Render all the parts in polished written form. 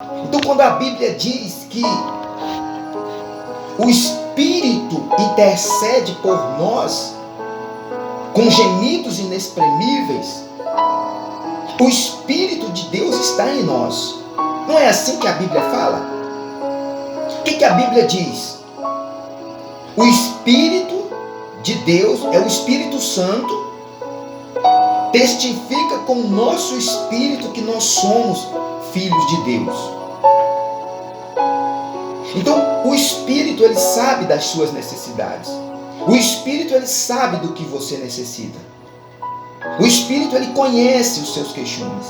Então, quando a Bíblia diz que o Espírito intercede por nós com gemidos inexprimíveis, o Espírito de Deus está em nós. Não é assim que a Bíblia fala? O que a Bíblia diz? O Espírito de Deus é o Espírito Santo, testifica com o nosso espírito que nós somos filhos de Deus. Então, o Espírito, ele sabe das suas necessidades. O Espírito, ele sabe do que você necessita. O Espírito, ele conhece os seus queixumes.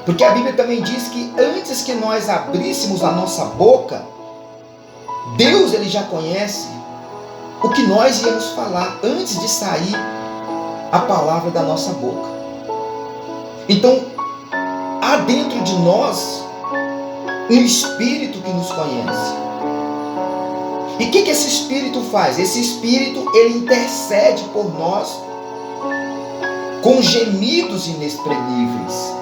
Porque a Bíblia também diz que antes que nós abríssemos a nossa boca, Deus, ele já conhece o que nós íamos falar antes de sair a palavra da nossa boca. Então, há dentro de nós um Espírito que nos conhece. E o que esse Espírito faz? Esse Espírito, ele intercede por nós com gemidos inexprimíveis.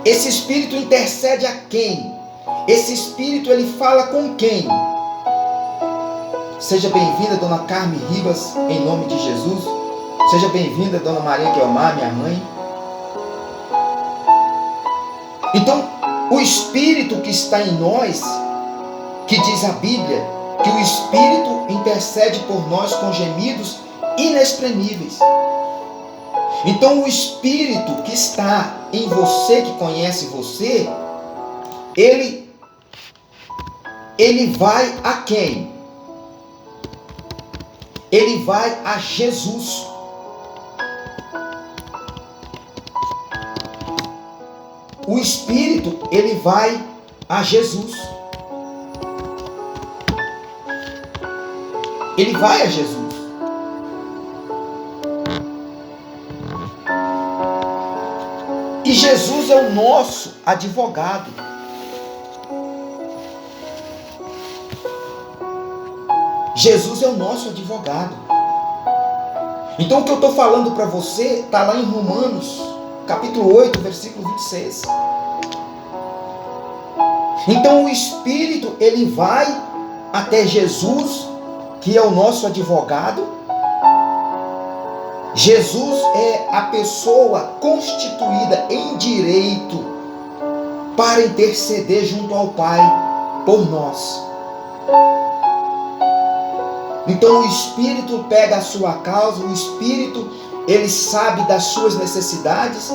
Esse Espírito intercede a quem? Esse Espírito, ele fala com quem? Seja bem-vinda, Dona Carmen Ribas, em nome de Jesus. Seja bem-vinda, Dona Maria Guilmar, minha mãe. Então, o Espírito que está em nós, que diz a Bíblia, que o Espírito intercede por nós com gemidos inexprimíveis. Então, o Espírito que está em você, que conhece você, ele vai a quem? Ele vai a Jesus. O Espírito, ele vai a Jesus. Ele vai a Jesus. E Jesus é o nosso advogado. Jesus é o nosso advogado. Então o que eu estou falando para você está lá em Romanos, capítulo 8, versículo 26. Então o Espírito, ele vai até Jesus, que é o nosso advogado. Jesus é a pessoa constituída em direito para interceder junto ao Pai por nós. Então o Espírito pega a sua causa, o Espírito, ele sabe das suas necessidades,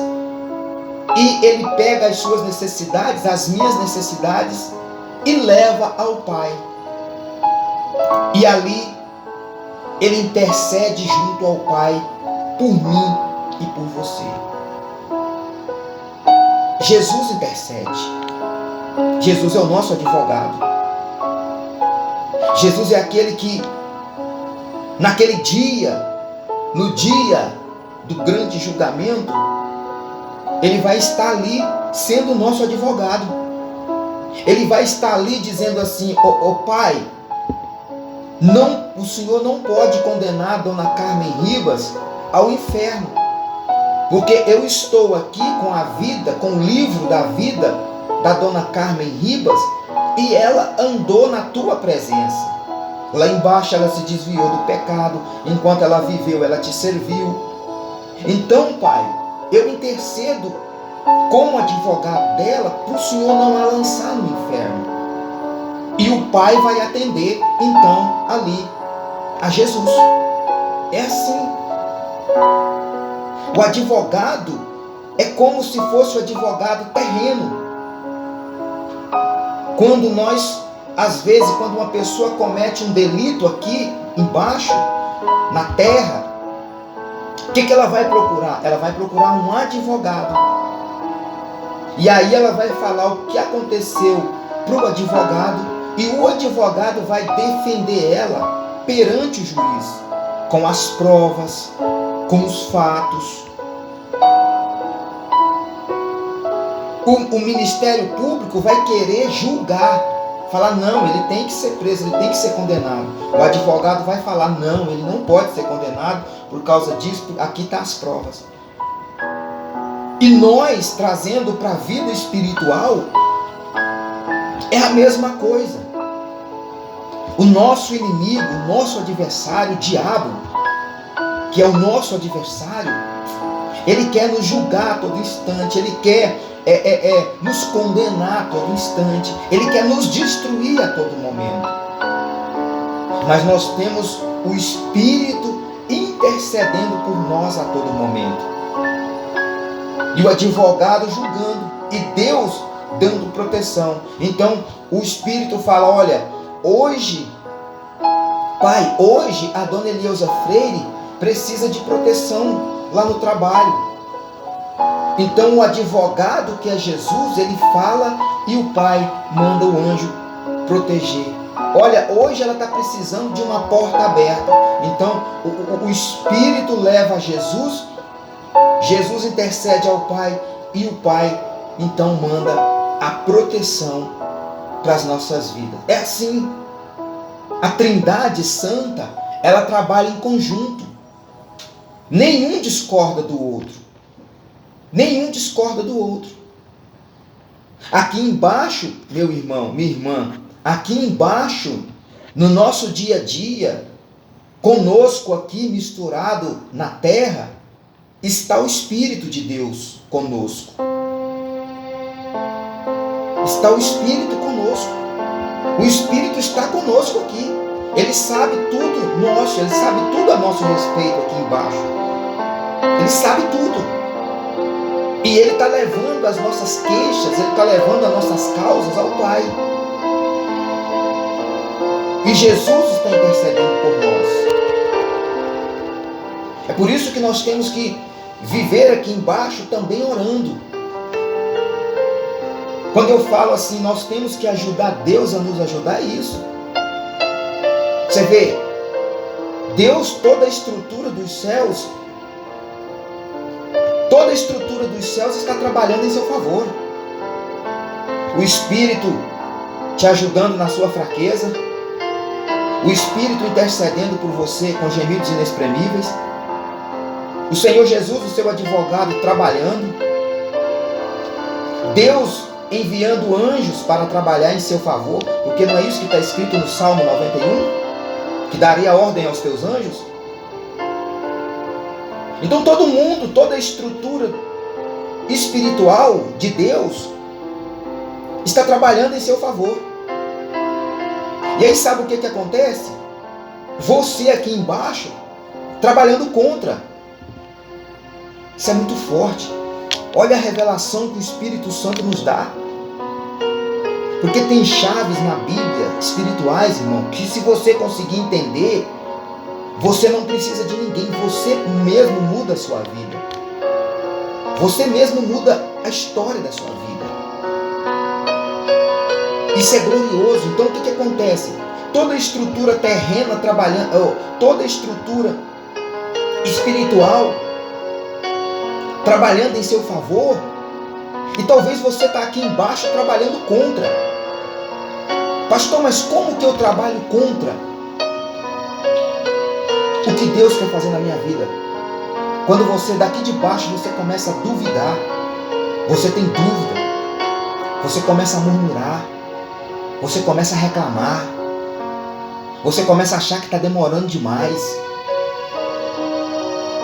e ele pega as suas necessidades, as minhas necessidades, e leva ao Pai. E ali ele intercede junto ao Pai por mim e por você. Jesus intercede. Jesus é o nosso advogado. Jesus é aquele que naquele dia, no dia do grande julgamento, ele vai estar ali sendo o nosso advogado. Ele vai estar ali dizendo assim: ó Pai, não, o Senhor não pode condenar a Dona Carmen Ribas ao inferno, porque eu estou aqui com a vida, com o livro da vida da Dona Carmen Ribas, e ela andou na tua presença. Lá embaixo ela se desviou do pecado, enquanto ela viveu, ela te serviu. Então, Pai, eu intercedo como advogado dela para o Senhor não a lançar no inferno. E o Pai vai atender, então, ali, a Jesus. É assim. O advogado é como se fosse o advogado terreno. Quando nós, às vezes, quando uma pessoa comete um delito aqui embaixo, na terra, o que ela vai procurar? Ela vai procurar um advogado. E aí ela vai falar o que aconteceu para o advogado, e o advogado vai defender ela perante o juiz, com as provas, com os fatos. O Ministério Público vai querer julgar, falar: não, ele tem que ser preso, ele tem que ser condenado. O advogado vai falar: não, ele não pode ser condenado por causa disso, aqui estão as provas. E nós, trazendo para a vida espiritual, é a mesma coisa. O nosso inimigo, o nosso adversário, o diabo, que é o nosso adversário, ele quer nos julgar a todo instante, ele quer nos condenar a todo instante, ele quer nos destruir a todo momento. Mas nós temos o Espírito intercedendo por nós a todo momento. E o advogado julgando, e Deus dando proteção. Então o Espírito fala: olha, hoje, Pai, hoje a dona Elieusa Freire precisa de proteção lá no trabalho. Então o advogado, que é Jesus, ele fala e o Pai manda o anjo proteger. Olha, hoje ela está precisando de uma porta aberta. Então o Espírito leva a Jesus, Jesus intercede ao Pai e o Pai então manda a proteção para as nossas vidas. É assim. A Trindade Santa, ela trabalha em conjunto. Nenhum discorda do outro. Nenhum discorda do outro. Aqui embaixo, meu irmão, minha irmã, aqui embaixo, no nosso dia a dia, conosco aqui misturado na terra, está o Espírito de Deus conosco. Está o Espírito conosco. O Espírito está conosco aqui. Ele sabe tudo nosso, ele sabe tudo a nosso respeito aqui embaixo. Ele sabe tudo. E ele está levando as nossas queixas, ele está levando as nossas causas ao Pai. E Jesus está intercedendo por nós. É por isso que nós temos que viver aqui embaixo também orando. Quando eu falo assim, nós temos que ajudar Deus a nos ajudar, é isso. Você vê, Deus, toda a estrutura dos céus, toda a estrutura dos céus está trabalhando em seu favor. O Espírito te ajudando na sua fraqueza, o Espírito intercedendo por você com gemidos inexprimíveis, o Senhor Jesus, o seu advogado, trabalhando, Deus enviando anjos para trabalhar em seu favor, porque não é isso que está escrito no Salmo 91? Que daria ordem aos teus anjos? Então todo mundo, toda a estrutura espiritual de Deus está trabalhando em seu favor. E aí sabe o que acontece? Você aqui embaixo trabalhando contra. Isso é muito forte. Olha a revelação que o Espírito Santo nos dá. Porque tem chaves na Bíblia espirituais, irmão, que se você conseguir entender, você não precisa de ninguém. Você mesmo muda a sua vida. Você mesmo muda a história da sua vida. Isso é glorioso. Então o que acontece? Toda a estrutura terrena trabalhando, toda a estrutura espiritual trabalhando em seu favor, e talvez você está aqui embaixo trabalhando contra. Pastor, mas como que eu trabalho contra o que Deus quer fazer na minha vida? Quando você daqui de baixo você começa a duvidar, você tem dúvida, você começa a murmurar, você começa a reclamar, você começa a achar que está demorando demais,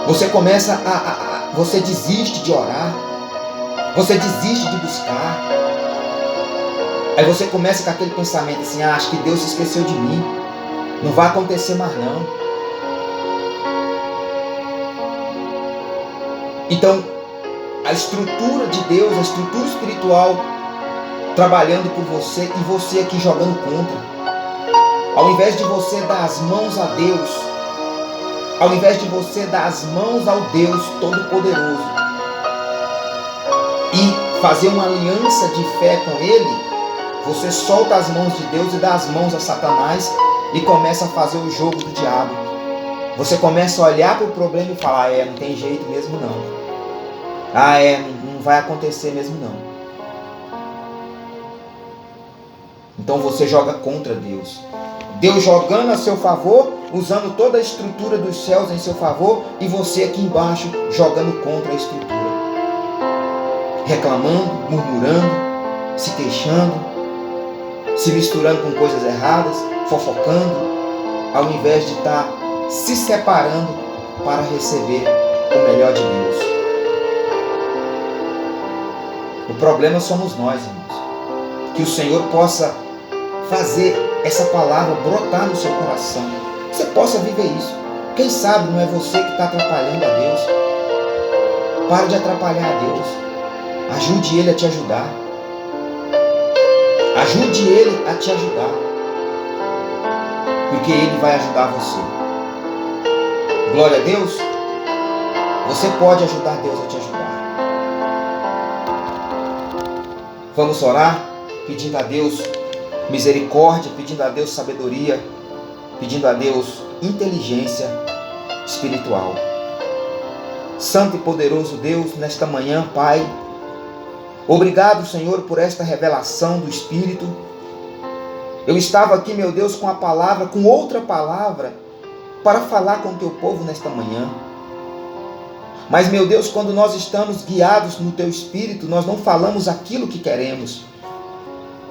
você começa você desiste de orar, você desiste de buscar. Aí você começa com aquele pensamento assim: acho que Deus esqueceu de mim, não vai acontecer mais não. Então, a estrutura de Deus, a estrutura espiritual trabalhando por você, e você aqui jogando contra. Ao invés de você dar as mãos a Deus, ao invés de você dar as mãos ao Deus Todo-Poderoso e fazer uma aliança de fé com Ele, você solta as mãos de Deus e dá as mãos a Satanás e começa a fazer o jogo do diabo. Você começa a olhar para o problema e falar: não tem jeito mesmo não. Não vai acontecer mesmo não. Então você joga contra Deus. Deus jogando a seu favor, usando toda a estrutura dos céus em seu favor, e você aqui embaixo jogando contra a estrutura. reclamando, murmurando, se queixando, se misturando com coisas erradas, fofocando, ao invés de estar se separando para receber o melhor de Deus. O problema somos nós, irmãos. Que o Senhor possa fazer essa palavra brotar no seu coração. Que você possa viver isso. Quem sabe não é você que está atrapalhando a Deus. Pare de atrapalhar a Deus. Ajude Ele a te ajudar. Ajude Ele a te ajudar. Porque Ele vai ajudar você. Glória a Deus. Você pode ajudar Deus a te ajudar. Vamos orar, pedindo a Deus misericórdia, pedindo a Deus sabedoria, pedindo a Deus inteligência espiritual. Santo e poderoso Deus, nesta manhã, Pai, obrigado, Senhor, por esta revelação do Espírito. Eu estava aqui, meu Deus, com a palavra, com outra palavra, para falar com o teu povo nesta manhã. Mas, meu Deus, quando nós estamos guiados no teu Espírito, nós não falamos aquilo que queremos.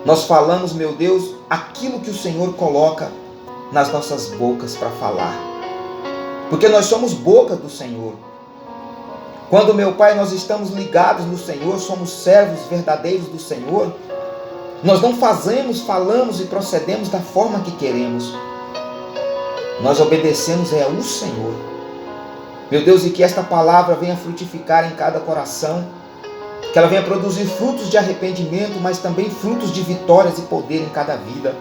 Nós falamos, meu Deus, aquilo que o Senhor coloca nas nossas bocas para falar. Porque nós somos boca do Senhor. Quando, meu Pai, nós estamos ligados no Senhor, somos servos verdadeiros do Senhor, nós não fazemos, falamos e procedemos da forma que queremos. Nós obedecemos ao Senhor. Meu Deus, e que esta palavra venha frutificar em cada coração, que ela venha produzir frutos de arrependimento, mas também frutos de vitórias e poder em cada vida.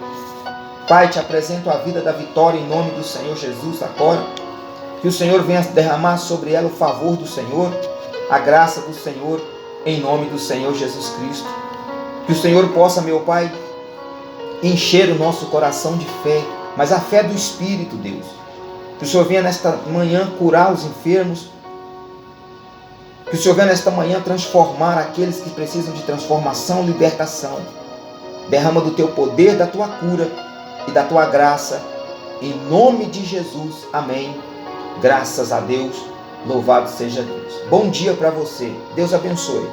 Pai, te apresento a vida da Vitória em nome do Senhor Jesus agora. Que o Senhor venha derramar sobre ela o favor do Senhor, a graça do Senhor, em nome do Senhor Jesus Cristo. Que o Senhor possa, meu Pai, encher o nosso coração de fé, mas a fé do Espírito, Deus. Que o Senhor venha nesta manhã curar os enfermos. Que o Senhor venha nesta manhã transformar aqueles que precisam de transformação, libertação. Derrama do teu poder, da tua cura e da tua graça. Em nome de Jesus. Amém. Graças a Deus. Louvado seja Deus. Bom dia para você. Deus abençoe.